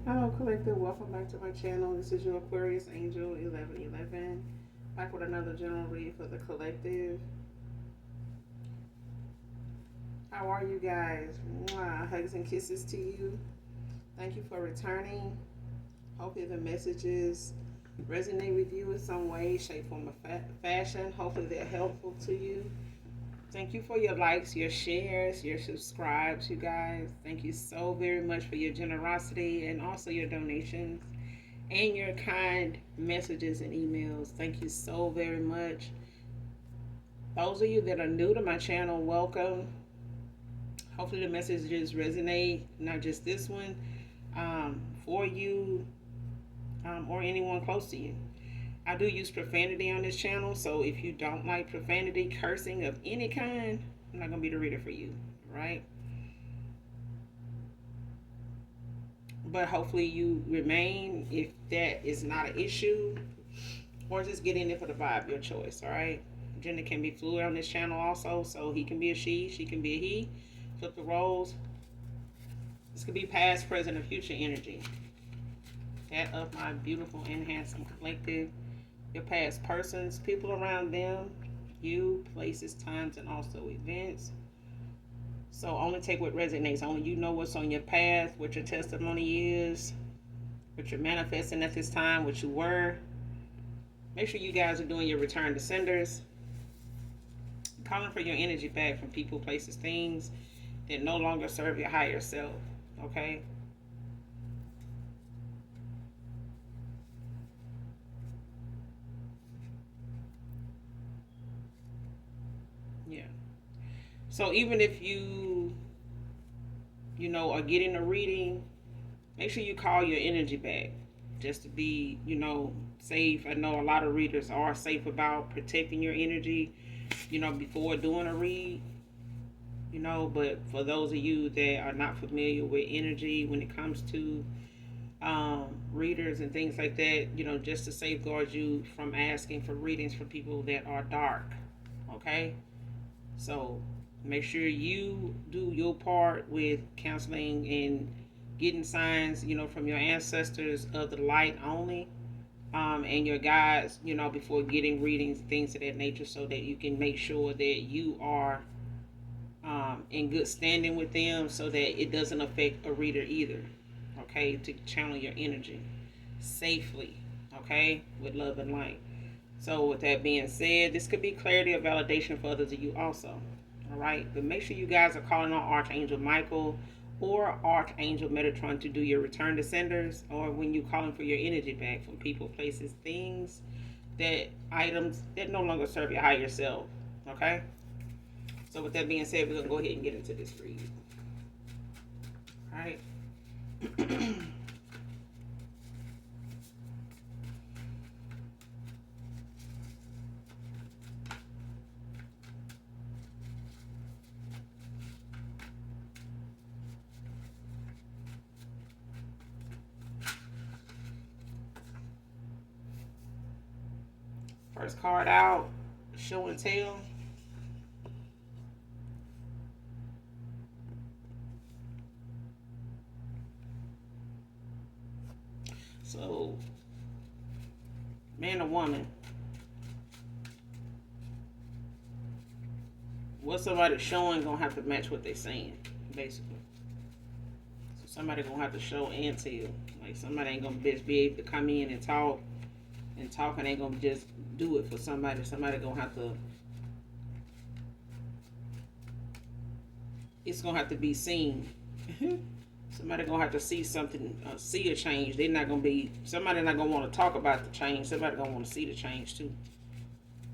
Hello, Collective. Welcome back to my channel. This is your Aquarius Angel 1111. Back with another general read for the collective. How are you guys? Mwah. Hugs and kisses to you. Thank you for returning. Hopefully, the messages resonate with you in some way, shape, form, or fashion. Hopefully, they're helpful to you. Thank you for your likes, your shares, your subscribes, you guys. Thank you so very much for your generosity and also your donations and your kind messages and emails. Thank you so very much. Those of you that are new to my channel, welcome. Hopefully the messages resonate, not just this one, for you or anyone close to you. I do use profanity on this channel, so if you don't like profanity, cursing of any kind, I'm not going to be the reader for you, right? But hopefully you remain if that is not an issue, or just get in there for the vibe, your choice, all right? Gender can be fluid on this channel also, so he can be a she can be a he. Flip the roles. This could be past, present, or future energy. That of my beautiful and handsome collective. Your past persons, people around them, you, places, times, and also events. So only take what resonates. Only you know what's on your path, what your testimony is, what you're manifesting at this time, what you were. Make sure you guys are doing your return to senders. Calling for your energy back from people, places, things that no longer serve your higher self. Okay? Yeah. So even if you know, are getting a reading, make sure you call your energy back just to be, you know, safe. I know a lot of readers are safe about protecting your energy, you know, before doing a read, you know, but for those of you that are not familiar with energy when it comes to readers and things like that, you know, just to safeguard you from asking for readings for people that are dark, okay? So make sure you do your part with counseling and getting signs, you know, from your ancestors of the light only, and your guides, you know, before getting readings, things of that nature, so that you can make sure that you are in good standing with them, so that it doesn't affect a reader either. Okay, to channel your energy safely. Okay, with love and light. So with that being said, this could be clarity or validation for others of you also. All right, but make sure you guys are calling on Archangel Michael or Archangel Metatron to do your return to senders, or when you're calling for your energy back from people, places, things, that items that no longer serve your higher self. Okay. So with that being said, we're gonna go ahead and get into this read. All right. First card out, show and tell. So, man or woman, what somebody's showing gonna have to match what they're saying, basically. So somebody gonna have to show and tell. Like somebody ain't gonna just be able to come in and talk, and ain't gonna just do it for somebody. Somebody gonna have to. It's gonna have to be seen. Somebody gonna have to see something, see a change. They're not gonna be. Somebody not gonna want to talk about the change. Somebody gonna want to see the change too.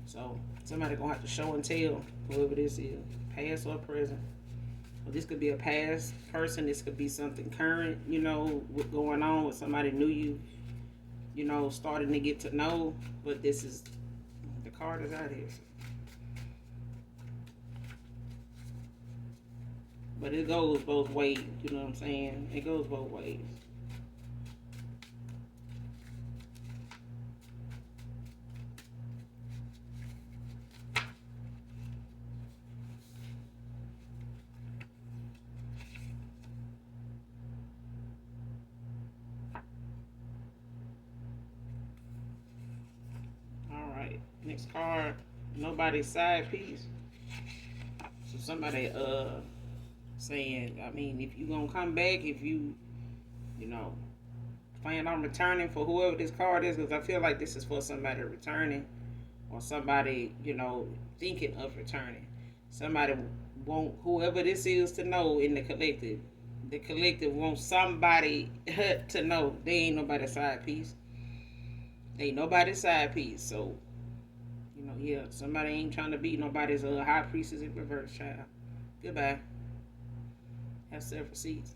So somebody gonna have to show and tell, whoever this is, past or present. Well, this could be a past person. This could be something current. You know, what's going on with somebody new you. You know, starting to get to know. But this is the card is out here. But it goes both ways. You know what I'm saying? It goes both ways. Next card, nobody's side piece. So somebody saying, I mean, if you gonna come back, if you know plan on returning for whoever this card is, because I feel like this is for somebody returning or somebody thinking of returning. Somebody want whoever this is to know in the collective. The collective wants somebody to know they ain't nobody's side piece. They ain't nobody's side piece. So yeah, somebody ain't trying to be nobody's high priestess in reverse, child. Goodbye. Have several seats.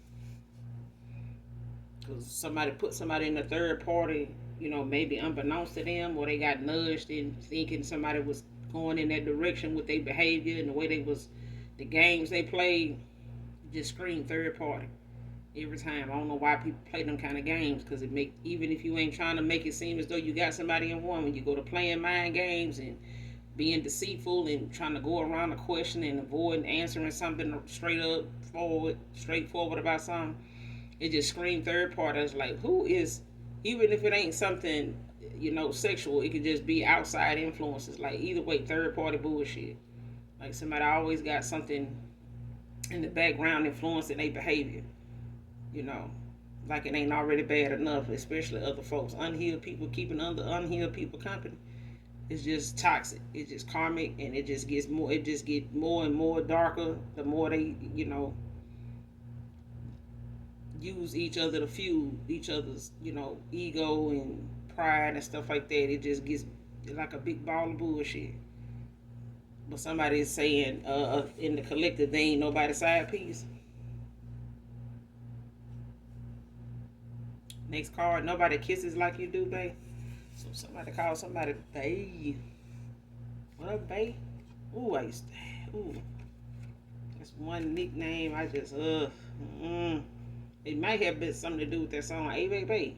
Because somebody put somebody in the third party, maybe unbeknownst to them, or they got nudged in thinking somebody was going in that direction with their behavior and the way the games they played, just scream third party every time. I don't know why people play them kind of games, because even if you ain't trying to make it seem as though you got somebody in one, when you go to playing mind games and being deceitful and trying to go around the question and avoid answering something straightforward about something, it just screamed third party. It's like, who is, even if it ain't something, sexual, it could just be outside influences. Like, either way, third party bullshit. Like, somebody always got something in the background influencing their behavior. Like it ain't already bad enough, especially other folks. Unhealed people keeping unhealed people company. It's just toxic. It's just karmic, and it just gets more. It just gets more and more darker the more they, use each other to fuel each other's, ego and pride and stuff like that. It just gets like a big ball of bullshit. But somebody is saying, in the collective, they ain't nobody's side piece. Next card, nobody kisses like you do, babe. So somebody calls somebody babe. What up, babe? Ooh, ooh. That's one nickname I just, It might have been something to do with that song, hey, babe.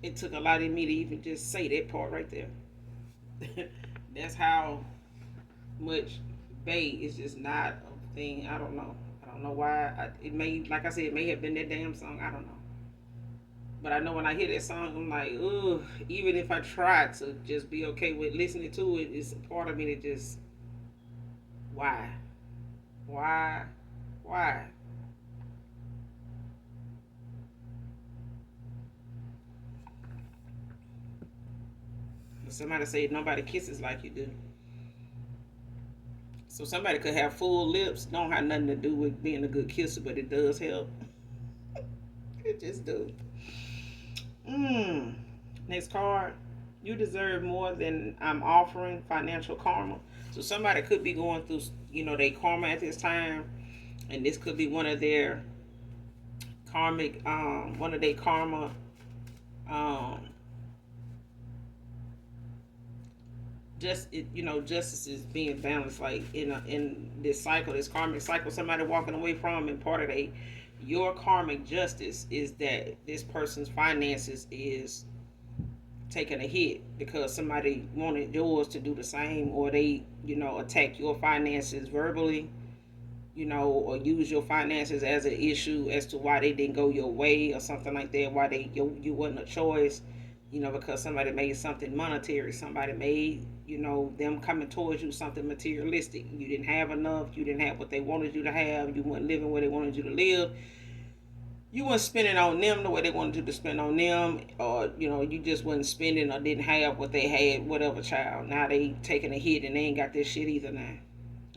It took a lot in me to even just say that part right there. That's how much babe is just not a thing. I don't know. I don't know why. It may, like I said, it may have been that damn song. I don't know. But I know when I hear that song, I'm like, ugh. Even if I try to just be okay with listening to it, it's a part of me that just, why? Why? Why? Somebody say nobody kisses like you do. So somebody could have full lips, don't have nothing to do with being a good kisser, but it does help. It just do. Next card. You deserve more than I'm offering. Financial karma. So somebody could be going through, their karma at this time, and this could be one of their karmic, one of their karma, justice is being balanced, like in this cycle, this karmic cycle, somebody walking away from, and part of your karmic justice is that this person's finances is taking a hit because somebody wanted yours to do the same, or they attack your finances verbally, or use your finances as an issue as to why they didn't go your way or something like that, why you wasn't a choice, because somebody made something monetary, somebody made, them coming towards you something materialistic. You didn't have enough, you didn't have what they wanted you to have, you weren't living where they wanted you to live, you weren't spending on them the way they wanted you to spend on them, or you just wasn't spending or didn't have what they had, whatever, child. Now they taking a hit and they ain't got this shit either now.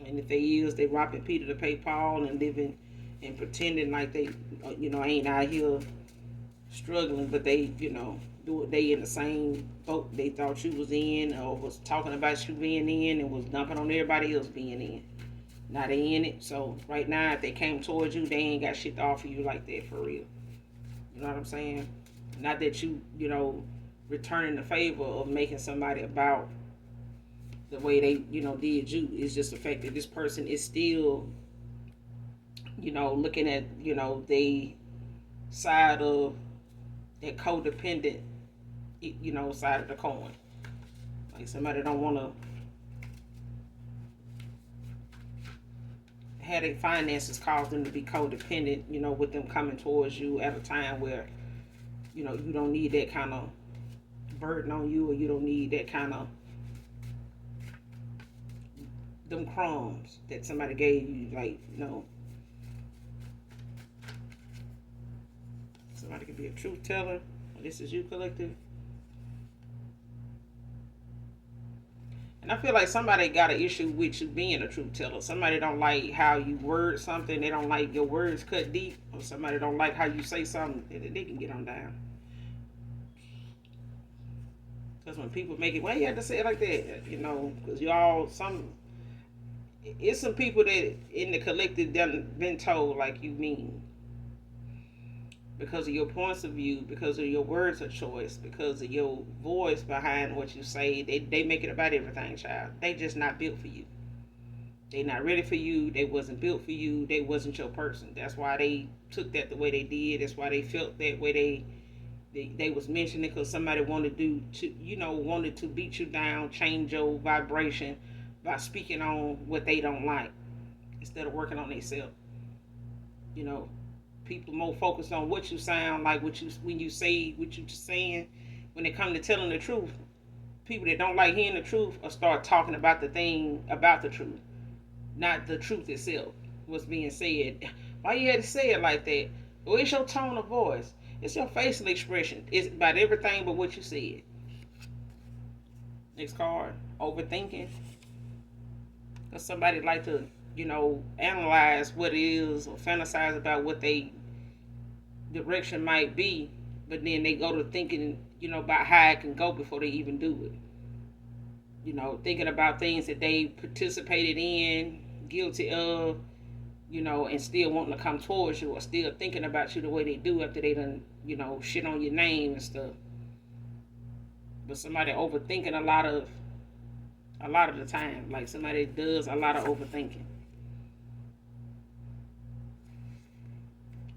And if they is, they robbing Peter to pay Paul and living and pretending like they, ain't out here struggling, but they, they in the same boat they thought you was in, or was talking about you being in, and was dumping on everybody else being in. Now they in it. So right now, if they came towards you, they ain't got shit to offer you like that for real. You know what I'm saying? Not that you, returning the favor of making somebody about the way they, did you. It's just the fact that this person is still, looking at, the side of that codependent, side of the coin. Like somebody don't want to have their finances cause them to be codependent, with them coming towards you at a time where, you don't need that kind of burden on you, or you don't need that kind of them crumbs that somebody gave you. Like, somebody could be a truth teller. This is you, collective. And I feel like somebody got an issue with you being a truth teller. Somebody don't like how you word something. They don't like your words cut deep. Or somebody don't like how you say something. They can get on down. Because when people make it, why you have to say it like that? Because it's some people that in the collective done been told like you mean. Because of your points of view, because of your words of choice, because of your voice behind what you say, they make it about everything, child. They just not built for you. They not ready for you. They wasn't built for you. They wasn't your person. That's why they took that the way they did. That's why they felt that way they was mentioning, because somebody wanted to beat you down, change your vibration by speaking on what they don't like instead of working on themselves. You know, people more focused on what you sound like, when you say what you saying. When it comes to telling the truth, people that don't like hearing the truth will start talking about the thing about the truth, not the truth itself. What's being said? Why you had to say it like that? Well, it's your tone of voice. It's your facial expression. It's about everything but what you said. Next card, overthinking. Because somebody like to, analyze what it is or fantasize about what they direction might be, but then they go to thinking, about how it can go before they even do it. Thinking about things that they participated in, guilty of, and still wanting to come towards you, or still thinking about you the way they do after they done, shit on your name and stuff. But somebody overthinking a lot of the time, like somebody does a lot of overthinking.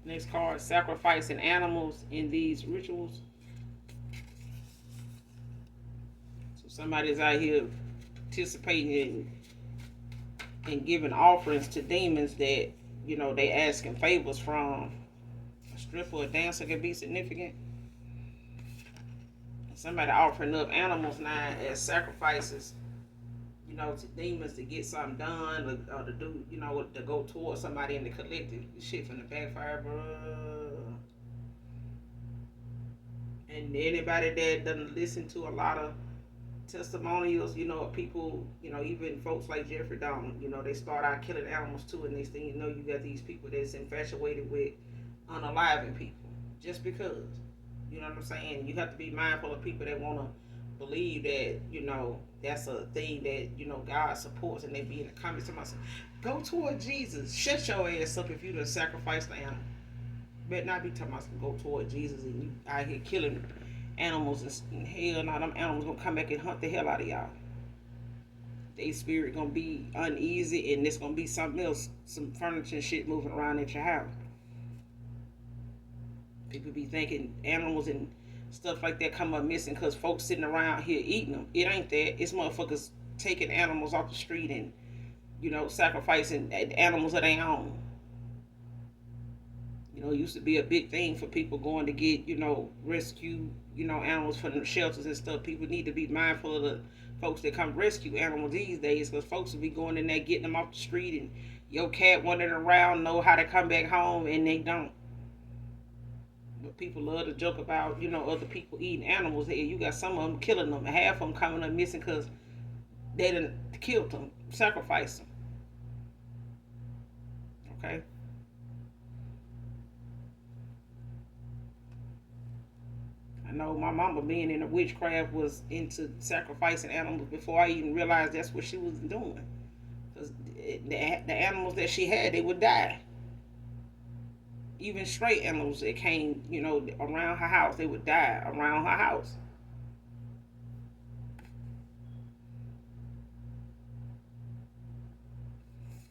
Next card, sacrificing animals in these rituals. So somebody's out here participating in giving offerings to demons that, they asking favors from. A stripper or a dancer can be significant. Somebody offering up animals now as sacrifices, to demons to get something done, or to do, to go towards somebody in the collective. Shit from the backfire, bro. And anybody that doesn't listen to a lot of testimonials, people, even folks like Jeffrey Dahmer, they start out killing animals too, and next thing you know, you got these people that's infatuated with unaliving people just because. You know what I'm saying? You have to be mindful of people that want to believe that, that's a thing that, God supports, and they be in the comments to myself, go toward Jesus. Shut your ass up if you done sacrifice the animal. Better not be talking about go toward Jesus and you out here killing animals, and hell no, them animals gonna come back and hunt the hell out of y'all. They spirit gonna be uneasy, and it's gonna be something else, some furniture and shit moving around at your house. People be thinking animals and stuff like that come up missing because folks sitting around here eating them. It ain't that. It's motherfuckers taking animals off the street and, sacrificing animals of their own. It used to be a big thing for people going to get, rescue, animals from the shelters and stuff. People need to be mindful of the folks that come rescue animals these days, because folks will be going in there getting them off the street, and your cat wandering around know how to come back home, and they don't. But people love to joke about, other people eating animals. Hey, you got some of them killing them, and half of them coming up missing because they done killed them, sacrificed them. Okay? I know my mama, being in the witchcraft, was into sacrificing animals before I even realized that's what she was doing. Because the animals that she had, they would die. Even straight animals that came, around her house, they would die around her house.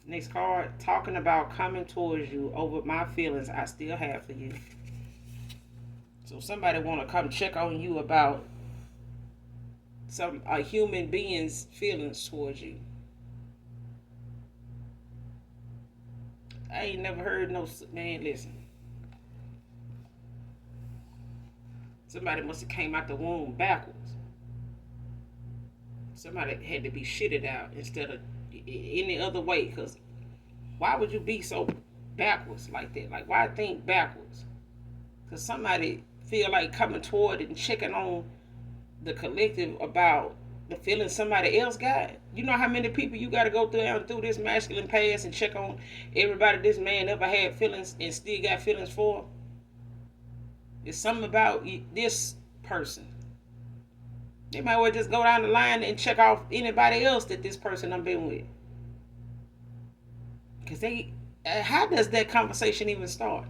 Next card, talking about coming towards you over my feelings I still have for you. So somebody want to come check on you about a human being's feelings towards you. I ain't never heard no man. Listen, Somebody must have came out the womb backwards. Somebody had to be shitted out instead of any other way. Because why would you be so backwards like that? Like, why think backwards? Because somebody feel like coming toward and checking on the collective about the feelings somebody else got. You know how many people you got to go through this masculine past and check on everybody this man ever had feelings and still got feelings for? It's something about this person. They might well just go down the line and check off anybody else that this person done been with. Because how does that conversation even start?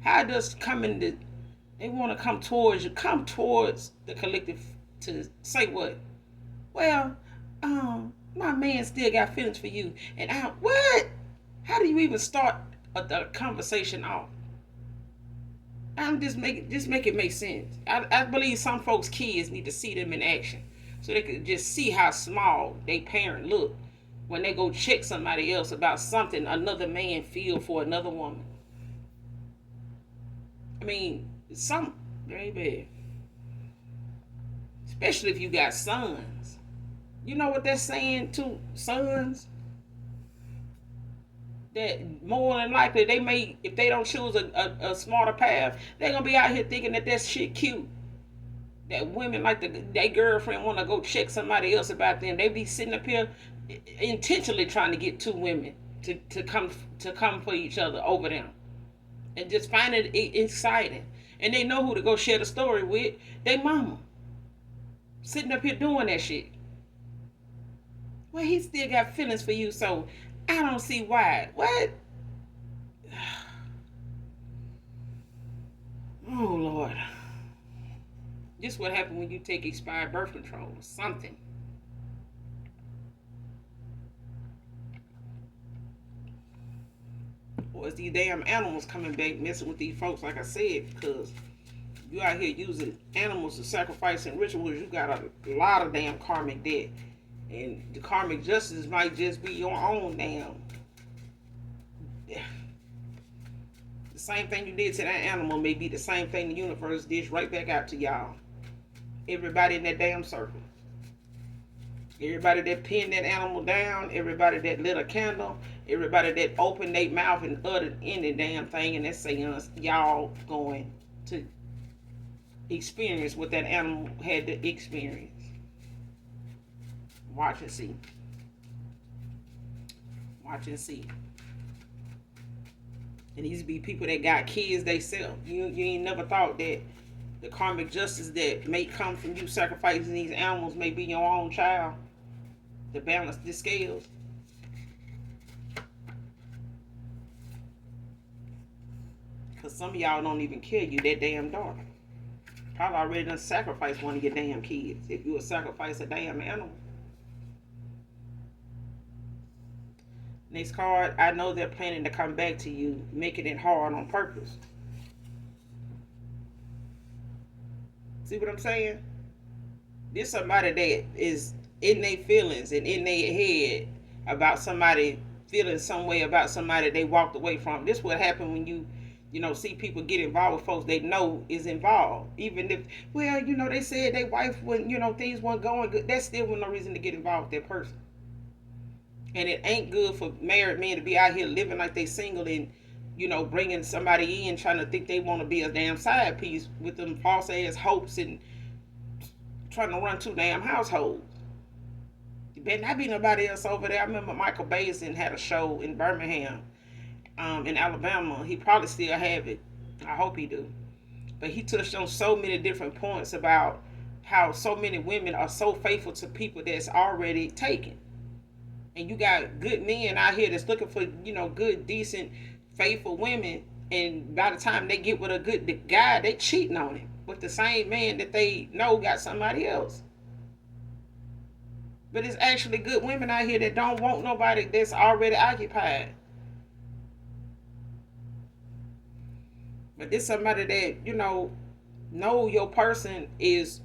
How does they want to come towards the collective to say what? Well, my man still got feelings for you. And what? How do you even start a conversation off? Just make it make sense. I believe some folks' kids need to see them in action, so they could just see how small they parent look when they go check somebody else about something another man feel for another woman. I mean, some very bad. Especially if you got sons. You know what that's saying to sons? That more than likely they may, if they don't choose a smarter path, they're gonna be out here thinking that shit cute. That women like their girlfriend want to go check somebody else about them. They be sitting up here intentionally trying to get two women to come for each other over them, and just find it exciting. And they know who to go share the story with. They mama sitting up here doing that shit. Well, he still got feelings for you, so I don't see why. What? Oh, Lord. This is what happens when you take expired birth control or something. Or it's these damn animals coming back messing with these folks, like I said, because you out here using animals to sacrifice in rituals, you got a lot of damn karmic debt. And the karmic justice might just be your own damn. The same thing you did to that animal may be the same thing the universe did right back out to y'all. Everybody in that damn circle. Everybody that pinned that animal down, everybody that lit a candle, everybody that opened their mouth and uttered any damn thing, and that's saying y'all going to experience what that animal had to experience. Watch and see. Watch and see. And these be people that got kids they sell. You ain't never thought that the karmic justice that may come from you sacrificing these animals may be your own child to balance the scales. Because some of y'all don't even kill you that damn daughter. Probably already done sacrificed one of your damn kids if you would sacrifice a damn animal. Next card, I know they're planning to come back to you, making it hard on purpose. See what I'm saying? This somebody that is in their feelings and in their head about somebody feeling some way about somebody they walked away from. This what happened when you see people get involved with folks they know is involved. Even if, well, they said their wife when, things weren't going good. That still was no reason to get involved with that person. And it ain't good for married men to be out here living like they single and, bringing somebody in trying to think they want to be a damn side piece with them false ass hopes and trying to run two damn households. There better not be nobody else over there. I remember Michael Basin had a show in Birmingham, in Alabama. He probably still have it. I hope he do. But he touched on so many different points about how so many women are so faithful to people that's already taken. And you got good men out here that's looking for, good, decent, faithful women. And by the time they get with a good guy, they cheating on him with the same man that they know got somebody else. But it's actually good women out here that don't want nobody that's already occupied. But this somebody that, know your person is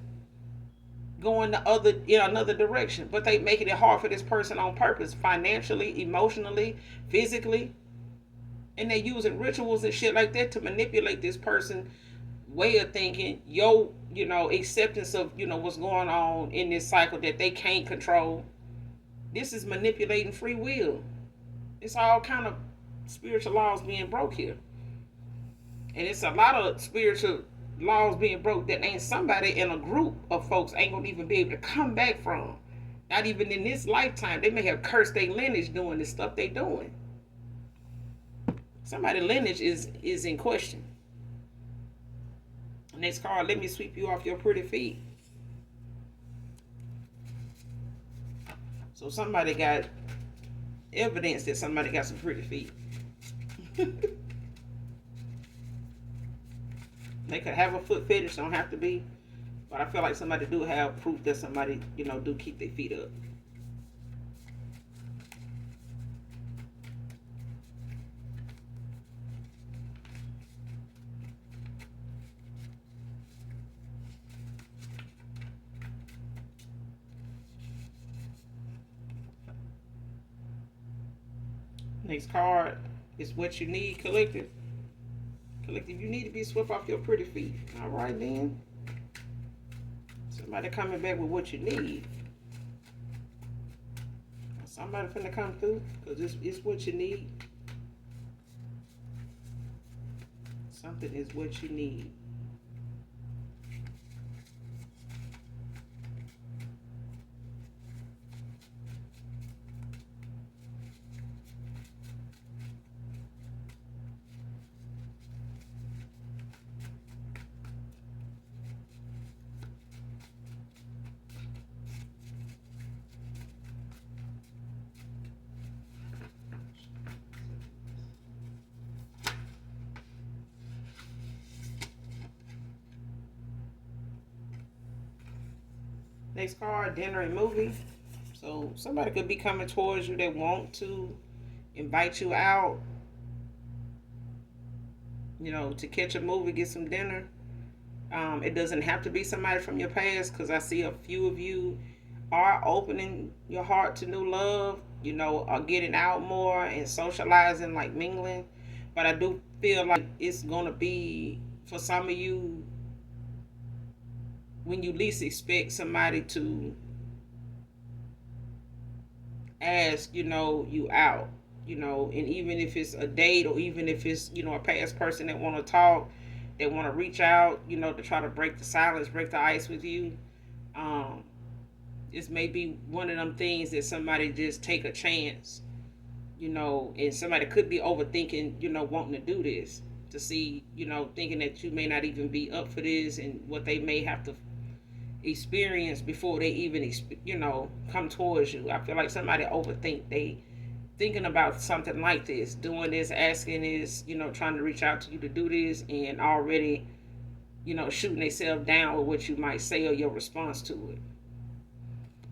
going in another direction, but they making it hard for this person on purpose, financially, emotionally, physically, and they using rituals and shit like that to manipulate this person way of thinking, your, acceptance of, what's going on in this cycle that they can't control. This is manipulating free will. It's all kind of spiritual laws being broke here. And it's a lot of spiritual laws being broke that ain't somebody in a group of folks ain't gonna even be able to come back from. Not even in this lifetime. They may have cursed their lineage doing the stuff they doing. Somebody's lineage is in question. Next card, let me sweep you off your pretty feet. So somebody got evidence that somebody got some pretty feet. They could have a foot fetish, don't have to be. But I feel like somebody do have proof that somebody, do keep their feet up. Next card is what you need, collective. Collective, you need to be swept off your pretty feet. All right, then. Somebody coming back with what you need. Somebody finna come through because it's what you need. Something is what you need. Next card, dinner and movie. So somebody could be coming towards you that want to invite you out, to catch a movie, get some dinner. It doesn't have to be somebody from your past because I see a few of you are opening your heart to new love, are getting out more and socializing, like mingling. But I do feel like it's going to be, for some of you, when you least expect somebody to ask, you out, and even if it's a date or even if it's, a past person that want to talk, they want to reach out, to try to break the silence, break the ice with you. This may be one of them things that somebody just take a chance, and somebody could be overthinking, wanting to do this to see, thinking that you may not even be up for this and what they may have to experience before they even, come towards you. I feel like somebody overthink. They thinking about something like this, doing this, asking this, trying to reach out to you to do this, and already, shooting themselves down with what you might say or your response to it.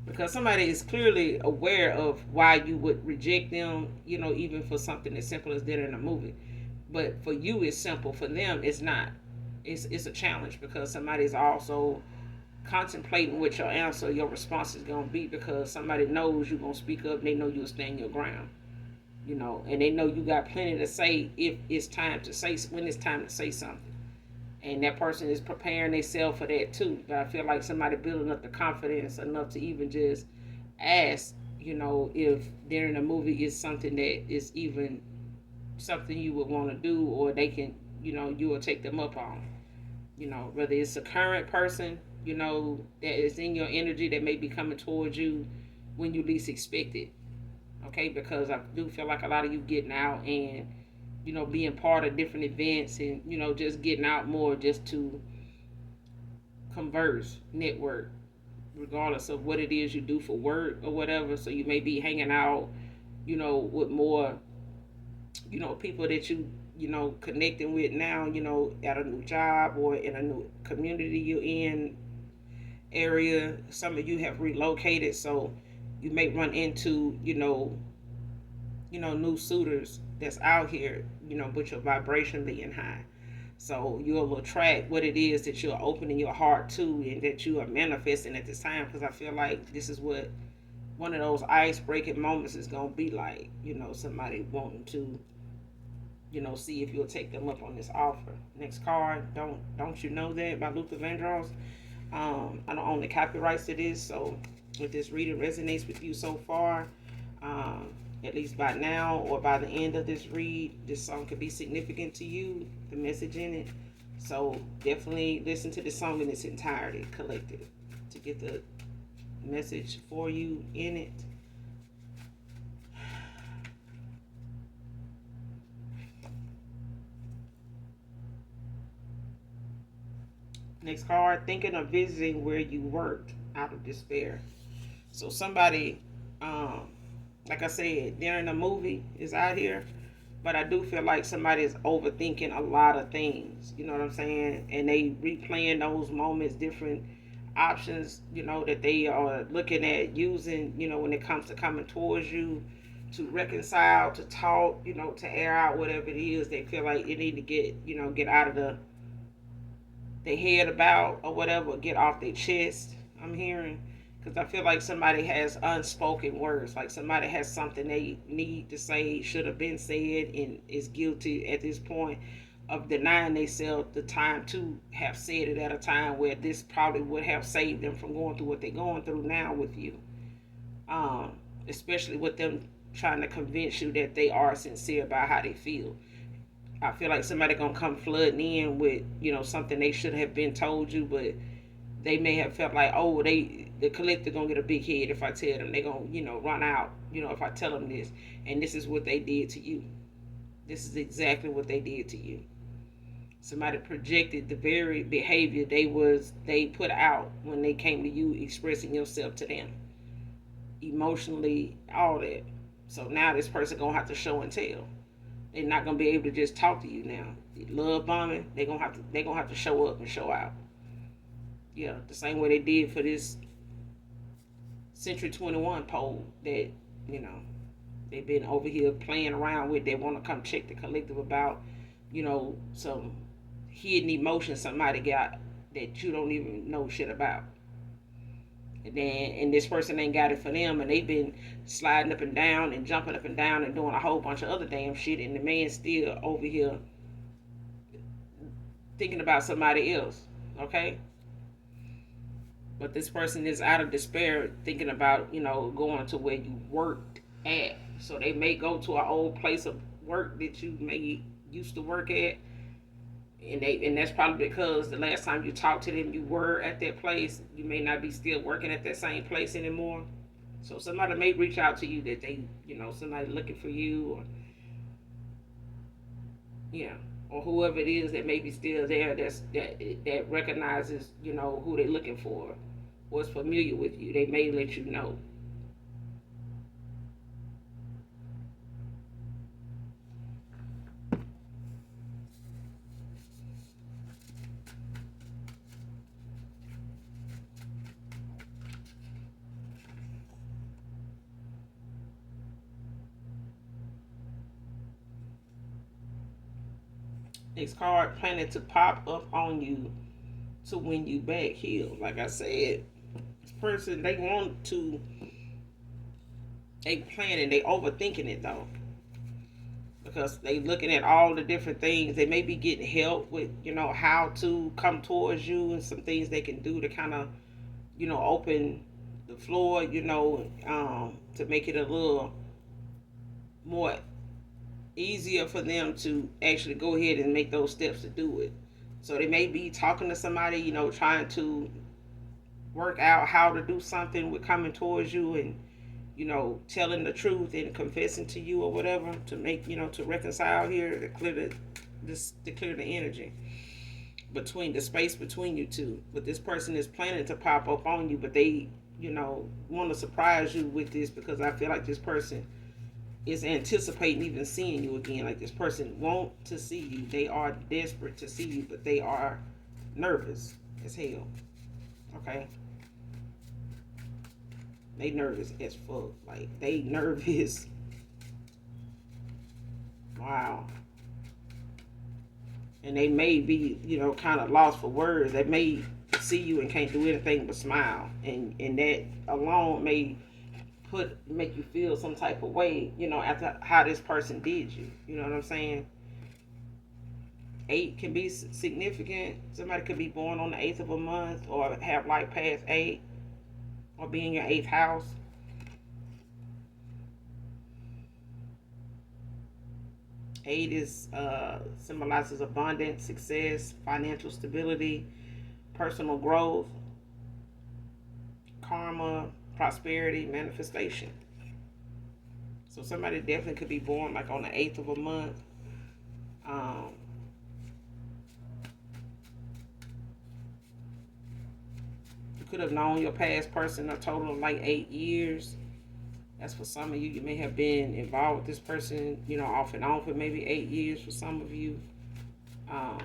Because somebody is clearly aware of why you would reject them, even for something as simple as dinner and a movie. But for you, it's simple. For them, it's not. It's a challenge because somebody's also contemplating what your answer, your response is going to be, because somebody knows you're going to speak up and they know you'll stand your ground, and they know you got plenty to say if it's time to say, when it's time to say something. And that person is preparing themselves for that too. But I feel like somebody building up the confidence enough to even just ask, if they're in a movie is something that is even something you would want to do, or they can, you will take them up on. Whether it's a current person, that is in your energy that may be coming towards you when you least expect it. Okay, because I do feel like a lot of you getting out and, being part of different events and, just getting out more just to converse, network, regardless of what it is you do for work or whatever. So you may be hanging out, with more, people that connecting with now, at a new job or in a new community you're in, area. Some of you have relocated, so you may run into, new suitors that's out here, with your vibration being high. So you'll attract what it is that you're opening your heart to and that you are manifesting at this time. Because I feel like this is what one of those ice breaking moments is gonna be like. Somebody wanting to see if you'll take them up on this offer. Next card, don't you know that, by Luther Vandross. I don't own the copyrights to this, so if this reading resonates with you so far, um, at least by now or by the end of this read, this song could be significant to you, the message in it. So definitely listen to this song in its entirety, collected, to get the message for you in it. Next card, thinking of visiting where you worked out of despair. So somebody, um, like I said, during the movie is out here, but I do feel like somebody is overthinking a lot of things. You know what I'm saying? And they replaying those moments, different options, that they are looking at using, when it comes to coming towards you, to reconcile, to talk, to air out whatever it is they feel like they need to get out of their head about, or whatever, get off their chest. I'm hearing, because I feel like somebody has unspoken words, like somebody has something they need to say, should have been said, and is guilty at this point of denying themselves the time to have said it at a time where this probably would have saved them from going through what they're going through now with you. Um, Especially with them trying to convince you that they are sincere about how they feel. I feel like somebody gonna come flooding in with something they should have been told you, but they may have felt like, oh, the collector gonna get a big head if I tell them. They gonna run out if I tell them this, and this is what they did to you. This is exactly what they did to you. Somebody projected the very behavior they put out when they came to you, expressing yourself to them, emotionally, all that. So now this person gonna have to show and tell. They're not gonna be able to just talk to you now. Love bombing. They gonna have to show up and show out. Yeah, the same way they did for this Century 21 poll that you know they've been over here playing around with. They want to come check the collective about some hidden emotion somebody got that you don't even know shit about. And this person ain't got it for them, and they've been sliding up and down and jumping up and down and doing a whole bunch of other damn shit, and the man still over here thinking about somebody else. Okay, but this person is out of despair, thinking about going to where you worked at. So they may go to an old place of work that you may used to work at, and that's probably because the last time you talked to them, you were at that place. You may not be still working at that same place anymore. So somebody may reach out to you that they, somebody looking for you, or yeah, or whoever it is that may be still there. That recognizes, who they're looking for, or is familiar with you. They may let you know. Next card, planning to pop up on you to win you back, healed. Like I said, this person, they planning, they overthinking it though, because they looking at all the different things. They may be getting help with how to come towards you, and some things they can do to kind of open the floor, to make it a little more easier for them to actually go ahead and make those steps to do it. So they may be talking to somebody, trying to work out how to do something with coming towards you, and telling the truth and confessing to you or whatever, to make to reconcile here, to clear the energy between the space between you two. But this person is planning to pop up on you, but they want to surprise you with this, because I feel like this person is anticipating even seeing you again. Like this person want to see you. They are desperate to see you, but they are nervous as hell. Okay? They nervous as fuck. Like they nervous. Wow. And they may be, kind of lost for words. They may see you and can't do anything but smile. And that alone may make you feel some type of way, after how this person did you. You know what I'm saying? Eight can be significant. Somebody could be born on the eighth of a month, or have life past eight, or be in your eighth house. Eight is symbolizes abundance, success, financial stability, personal growth, karma, prosperity, manifestation. So somebody definitely could be born like on the eighth of a month. Um, you could have known your past person a total of like 8 years. That's for some of you. You may have been involved with this person, off and on for maybe 8 years for some of you. Um,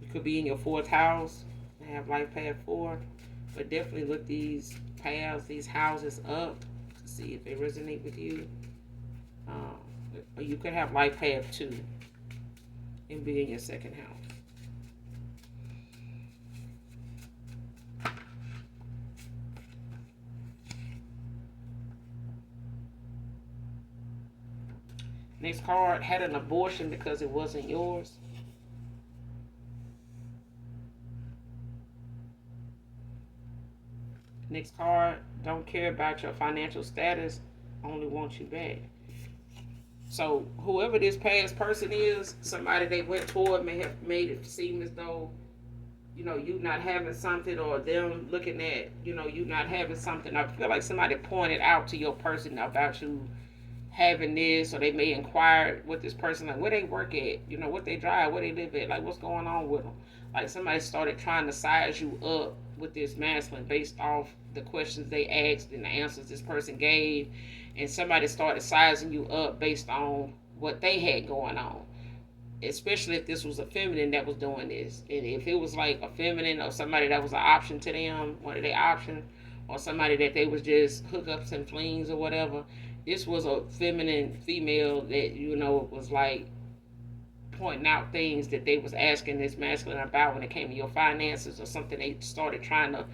you could be in your fourth house and have life path four. But definitely look these paths, these houses up to see if they resonate with you. Um, or you could have life path two and be in your second house. Next card, had an abortion because it wasn't yours. Next card, don't care about your financial status, only want you back. So whoever this past person is, somebody they went toward may have made it seem as though, you not having something, or them looking at, you not having something. I feel like somebody pointed out to your person about you having this, or they may inquire with this person, like where they work at, what they drive, where they live at, like what's going on with them. Like somebody started trying to size you up with this masculine based off the questions they asked and the answers this person gave, and somebody started sizing you up based on what they had going on. Especially if this was a feminine that was doing this, and if it was like a feminine or somebody that was an option to them, one of their options, or somebody that they was just hookups and flings or whatever. This was a feminine female that was like pointing out things that they was asking this masculine about when it came to your finances, or something they started trying to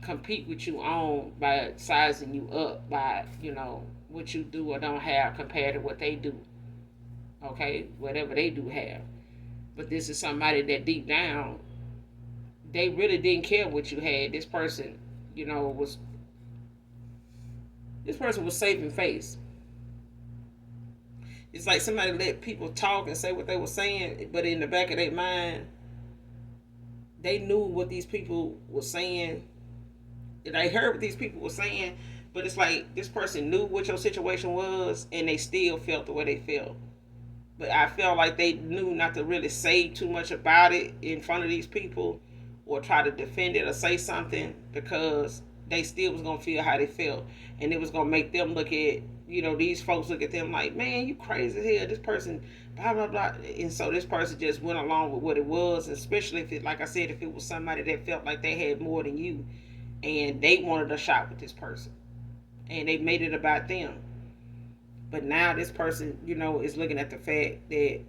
compete with you on by sizing you up by what you do or don't have compared to what they do. Okay, whatever they do have. But this is somebody that deep down they really didn't care what you had. Was this person was saving face. It's like somebody let people talk and say what they were saying, but in the back of their mind, they knew what these people were saying. They heard what these people were saying, but it's like this person knew what your situation was, and they still felt the way they felt. But I felt like they knew not to really say too much about it in front of these people, or try to defend it or say something, because they still was gonna feel how they felt, and it was gonna make them look at these folks look at them like, man, you crazy as hell. This person, blah blah blah, and so this person just went along with what it was, especially if it, like I said, if it was somebody that felt like they had more than you, and they wanted a shot with this person, and they made it about them. But now this person, is looking at the fact that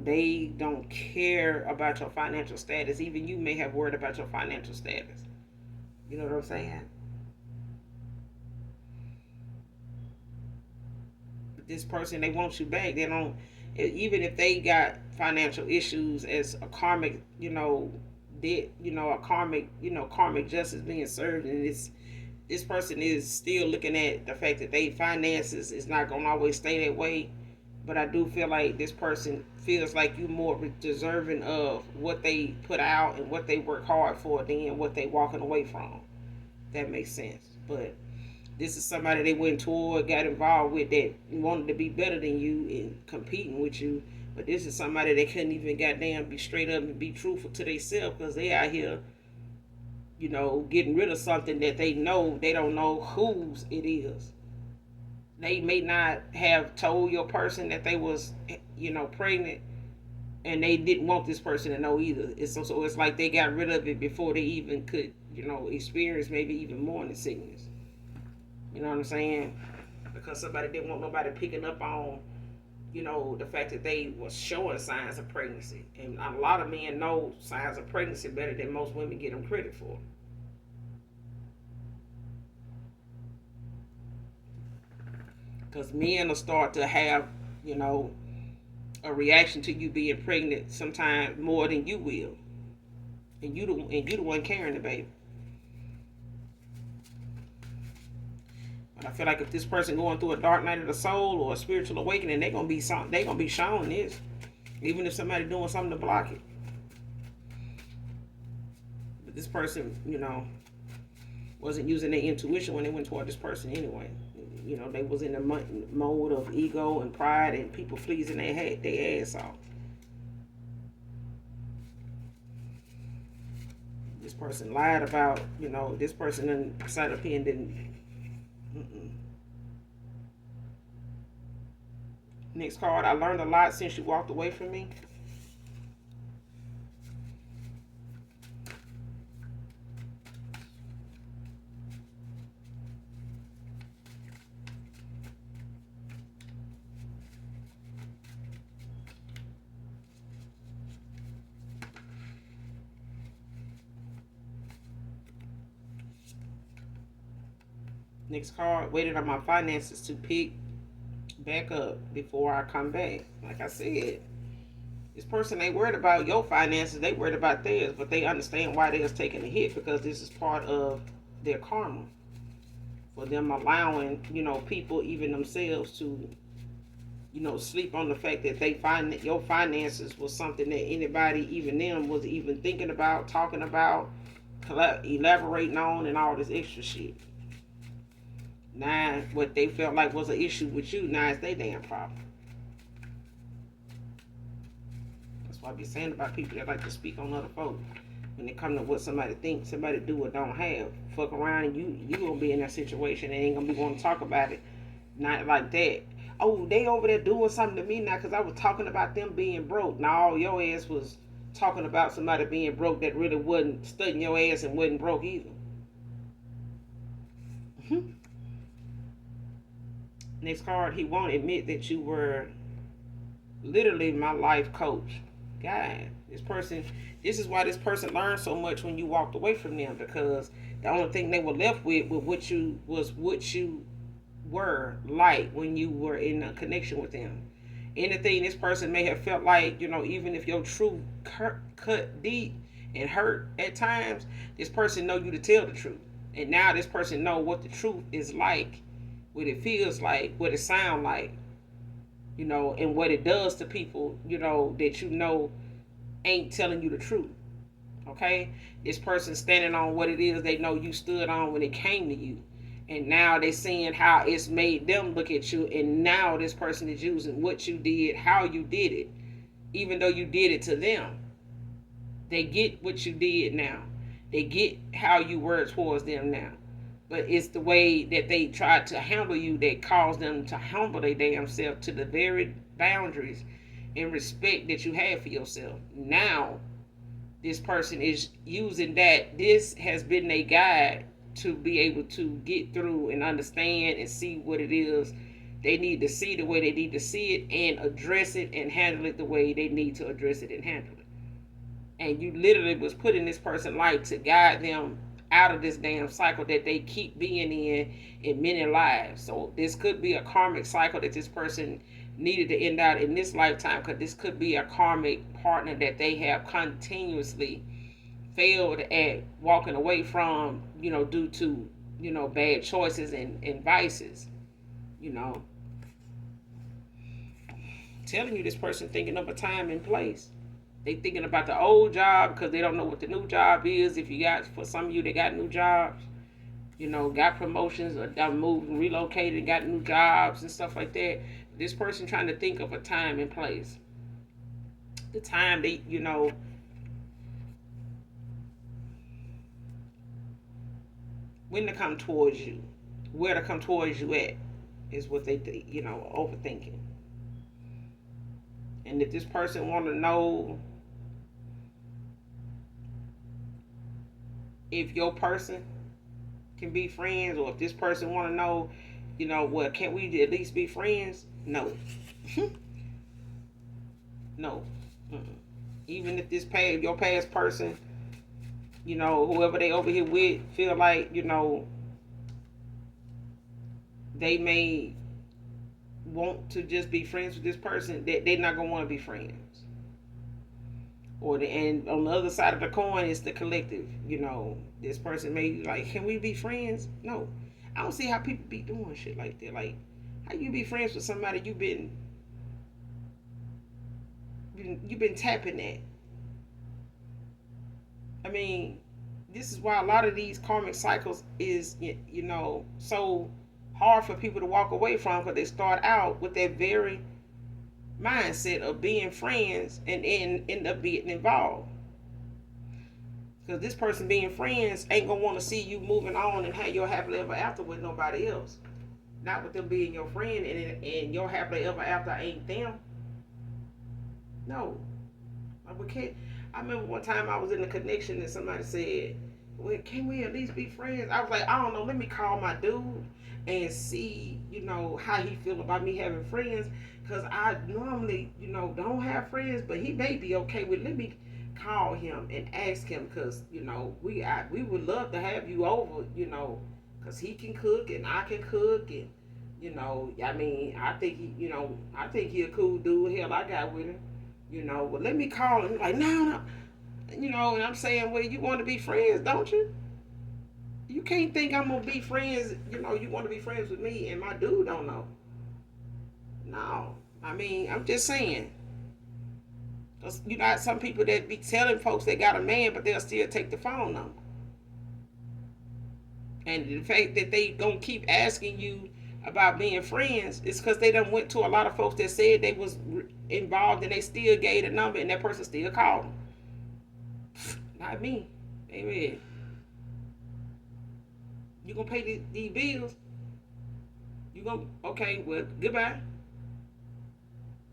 they don't care about your financial status. Even you may have worried about your financial status. You know what I'm saying? But this person, they want you back. They don't, even if they got financial issues as a karmic, debt, a karmic, karmic justice being served, and this person is still looking at the fact that they finances is not gonna always stay that way. But I do feel like this person feels like you more deserving of what they put out and what they work hard for than what they walking away from. That makes sense. But this is somebody they went toward, got involved with, that wanted to be better than you and competing with you. But this is somebody that couldn't even goddamn be straight up and be truthful to themselves, because they out here, getting rid of something that they know they don't know whose it is. They may not have told your person that they was, pregnant, and they didn't want this person to know either. So it's like they got rid of it before they even could, experience maybe even morning sickness. You know what I'm saying? Because somebody didn't want nobody picking up on, the fact that they was showing signs of pregnancy. And a lot of men know signs of pregnancy better than most women get them credit for. Because men will start to have, a reaction to you being pregnant sometimes more than you will. And you the one carrying the baby. But I feel like if this person going through a dark night of the soul or a spiritual awakening, they gonna be shown this. Even if somebody doing something to block it. But this person, wasn't using their intuition when they went toward this person anyway. They was in the mode of ego and pride and people pleasing their ass off. This person lied about, this person done sat up here and didn't. Next card, I learned a lot since you walked away from me. Next card, waited on my finances to pick back up before I come back. Like I said, this person ain't worried about your finances, they worried about theirs, but they understand why they're taking a hit because this is part of their karma. For them allowing, people, even themselves, to, sleep on the fact that they find that your finances was something that anybody, even them, was even thinking about, talking about, elaborating on, and all this extra shit. Now, what they felt like was an issue with you, now it's their damn problem. That's why I be saying about people that like to speak on other folks. When it come to what somebody thinks, somebody do or don't have. Fuck around and you gonna be in that situation and ain't gonna be going to talk about it. Not like that. Oh, they over there doing something to me now because I was talking about them being broke. Now your ass was talking about somebody being broke that really wasn't studying your ass and wasn't broke either. Next card, he won't admit that you were literally my life coach. God, this is why this person learned so much when you walked away from them, because the only thing they were left with what you were like when you were in a connection with them. Anything this person may have felt like, even if your truth cut deep and hurt at times, this person know you to tell the truth. And now this person know what the truth is like, what it feels like, what it sounds like, and what it does to people, that ain't telling you the truth. Okay? This person standing on what it is they know you stood on when it came to you. And now they seeing how it's made them look at you. And now this person is using what you did, how you did it. Even though you did it to them. They get what you did now. They get how you were towards them now. But it's the way that they tried to handle you that caused them to humble their damn self to the very boundaries and respect that you have for yourself. Now, this person is using that. This has been a guide to be able to get through and understand and see what it is they need to see the way they need to see it, and address it and handle it the way they need to address it and handle it. And you literally was put in this person's life to guide them out of this damn cycle that they keep being in many lives. So this could be a karmic cycle that this person needed to end out in this lifetime, because this could be a karmic partner that they have continuously failed at walking away from, due to, bad choices and vices. Telling you, this person thinking of a time and place. They thinking about the old job because they don't know what the new job is. For some of you that got new jobs, got promotions or moved and relocated and got new jobs and stuff like that. This person trying to think of a time and place. The time they, when to come towards you, where to come towards you at, is what they, overthinking. And if this person want to know if your person can be friends, or if this person want to know, can we at least be friends? No. No. Even if your past person, whoever they over here with, feel like, they may want to just be friends with this person, that they're not gonna want to be friends. And on the other side of the coin is the collective. This person may be like, can we be friends? No, I don't see how people be doing shit like that. Like, how you be friends with somebody you've been tapping at? I mean, this is why a lot of these karmic cycles is so hard for people to walk away from, because they start out with that very mindset of being friends and end up being involved. Because this person being friends ain't gonna want to see you moving on and have your happily ever after with nobody else. Not with them being your friend, and your happily ever after ain't them. No, we can't. I remember one time I was in a connection and somebody said, "Well, can we at least be friends?" I was like, "I don't know. Let me call my dude and see, how he feel about me having friends. Cause I normally, don't have friends, but he may be okay with. Let me call him and ask him, cause we would love to have you over, cause he can cook and I can cook, and I mean, I think he a cool dude. Hell, I got with him." Well, let me call him. Like, no, no. And I'm saying, well, you want to be friends, don't you? You can't think I'm going to be friends. You want to be friends with me and my dude don't know. No. I mean, I'm just saying. Cause you got some people that be telling folks they got a man, but they'll still take the phone number. And the fact that they gonna keep asking you about being friends is because they done went to a lot of folks that said they was involved, and they still gave the number, and that person still called them. Not me. Amen. You gonna pay these bills? You gonna, okay? Well, goodbye.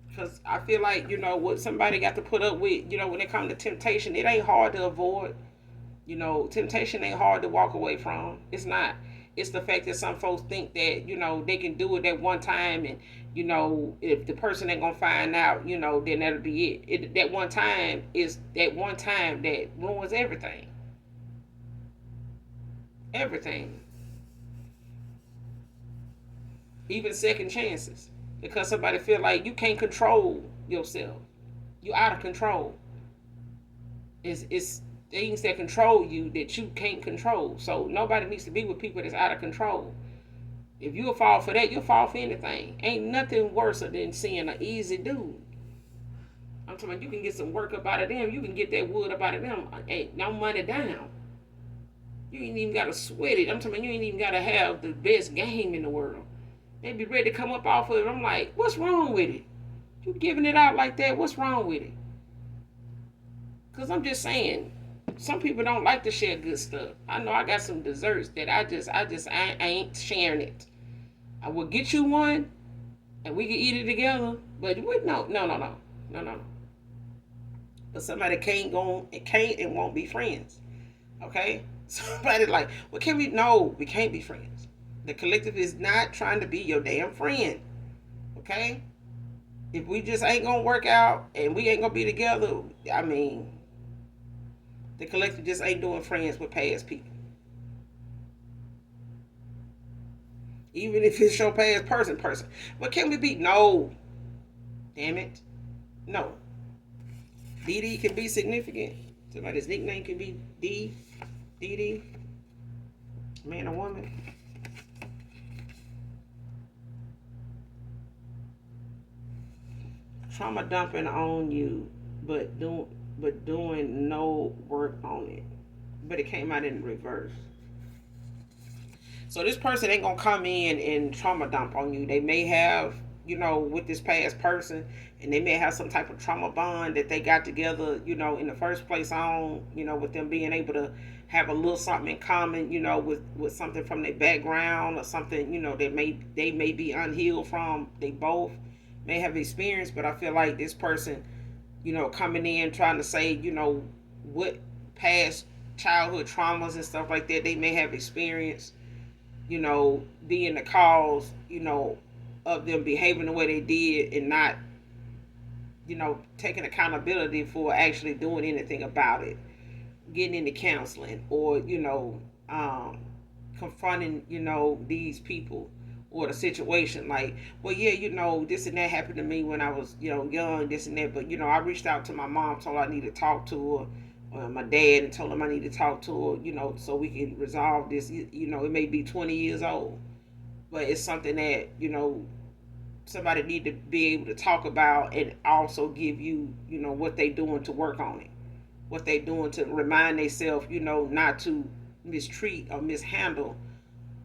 Because I feel like what somebody got to put up with. When it comes to temptation, it ain't hard to avoid. Temptation ain't hard to walk away from. It's not. It's the fact that some folks think that, they can do it at one time, and, if the person ain't gonna find out, then that'll be it. That one time is that one time that ruins everything. Everything. Even second chances. Because somebody feel like you can't control yourself. You out of control. It's things that control you that you can't control. So nobody needs to be with people that's out of control. If you'll fall for that, you'll fall for anything. Ain't nothing worse than seeing an easy dude. I'm talking about, you can get some work up out of them. You can get that wood up out of them. Ain't no money down. You ain't even got to sweat it. I'm talking about, you ain't even got to have the best game in the world. They be ready to come up off of it. I'm like, what's wrong with it? You giving it out like that? What's wrong with it? Because I'm just saying, some people don't like to share good stuff. I know I got some desserts that I ain't sharing it. I will get you one, and we can eat it together. But no. But somebody can't and won't be friends. Okay? Somebody like, well, can we? No, we can't be friends. The collective is not trying to be your damn friend. Okay? If we just ain't gonna work out and we ain't gonna be together, I mean, the collective just ain't doing friends with past people. Even if it's your past person. What can we be? No. Damn it. No. DD can be significant. Somebody's nickname can be DD. Man or woman. Trauma dumping on you, but doing no work on it. But it came out in reverse. So this person ain't gonna come in and trauma dump on you. They may have, with this past person, and they may have some type of trauma bond that they got together, in the first place on, with them being able to have a little something in common, with something from their background or something, that they may be unhealed from. They both may have experience, but I feel like this person, coming in trying to say, what past childhood traumas and stuff like that they may have experienced, being the cause, of them behaving the way they did, and not, taking accountability for actually doing anything about it, getting into counseling, or, confronting, these people, or the situation. Like, well, yeah, this and that happened to me when I was, young, this and that. But, I reached out to my mom, told her I need to talk to her. My dad, and told him I need to talk to her, so we can resolve this. It may be 20 years old, but it's something that, somebody need to be able to talk about, and also give you, what they doing to work on it, what they doing to remind themselves, not to mistreat or mishandle,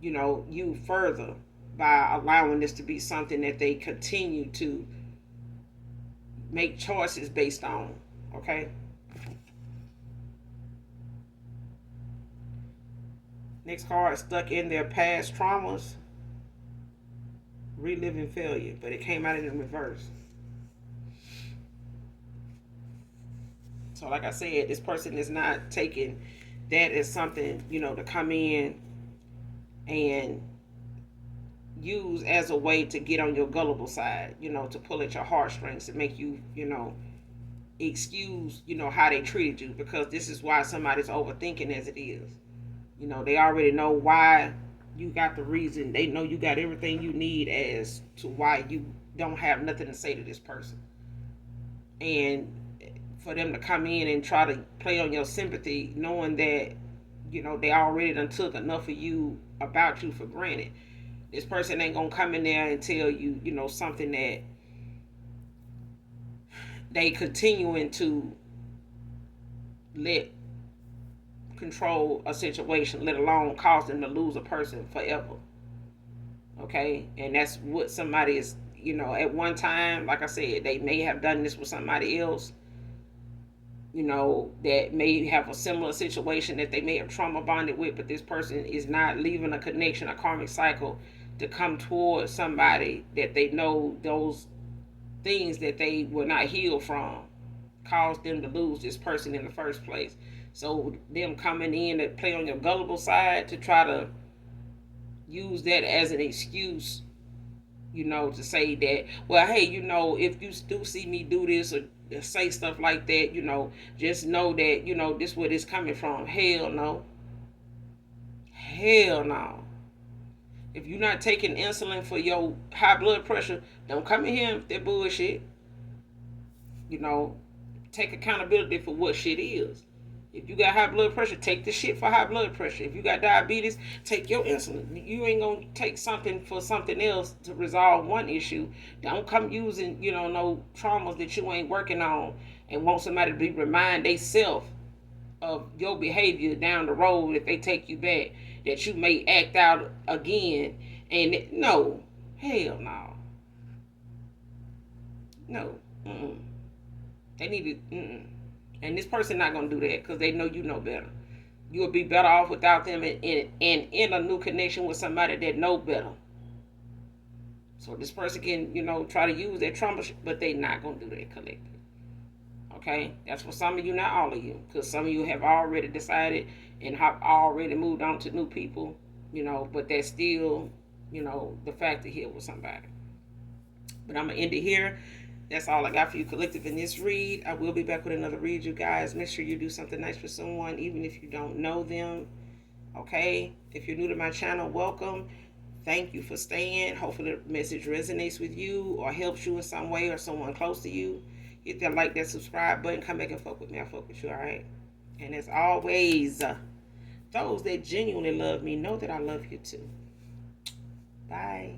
you further, by allowing this to be something that they continue to make choices based on. Okay. Next card, stuck in their past traumas, reliving failure, but it came out in reverse. So, like I said, this person is not taking that as something, to come in and use as a way to get on your gullible side, to pull at your heartstrings, to make you, excuse, how they treated you, because this is why somebody's overthinking as it is. They already know why you got the reason. They know you got everything you need as to why you don't have nothing to say to this person. And for them to come in and try to play on your sympathy, knowing that, they already done took enough of you, about you, for granted. This person ain't gonna come in there and tell you, something that they continuing to let control a situation, let alone cause them to lose a person forever. Okay, and that's what somebody is, at one time, like I said, they may have done this with somebody else, that may have a similar situation that they may have trauma bonded with, but this person is not leaving a connection, a karmic cycle, to come towards somebody that they know those things that they were not healed from caused them to lose this person in the first place. So them coming in to play on your gullible side, to try to use that as an excuse, to say that, well, hey, if you do see me do this, or say stuff like that, just know that, this is where it's coming from. Hell no. Hell no. If you're not taking insulin for your high blood pressure, don't come in here with that bullshit. Take accountability for what shit is. If you got high blood pressure, take the shit for high blood pressure. If you got diabetes, take your insulin. You ain't gonna take something for something else to resolve one issue. Don't come using, no traumas that you ain't working on, and want somebody to be remind they self of your behavior down the road, if they take you back, that you may act out again. And no, hell no. No. Mm-mm. They need to, and this person not gonna do that, because they know you know better. You'll be better off without them, and in a new connection with somebody that know better. So this person can, try to use their trauma, but they not gonna do that collectively. Okay, that's for some of you, not all of you, because some of you have already decided and have already moved on to new people, but that's still, the factor here with somebody. But I'm gonna end it here. That's all I got for you, collective, in this read. I will be back with another read, you guys. Make sure you do something nice for someone, even if you don't know them. Okay? If you're new to my channel, welcome. Thank you for staying. Hopefully the message resonates with you or helps you in some way, or someone close to you. Hit that like, that subscribe button. Come back and fuck with me. I fuck with you, all right? And as always, those that genuinely love me know that I love you too. Bye.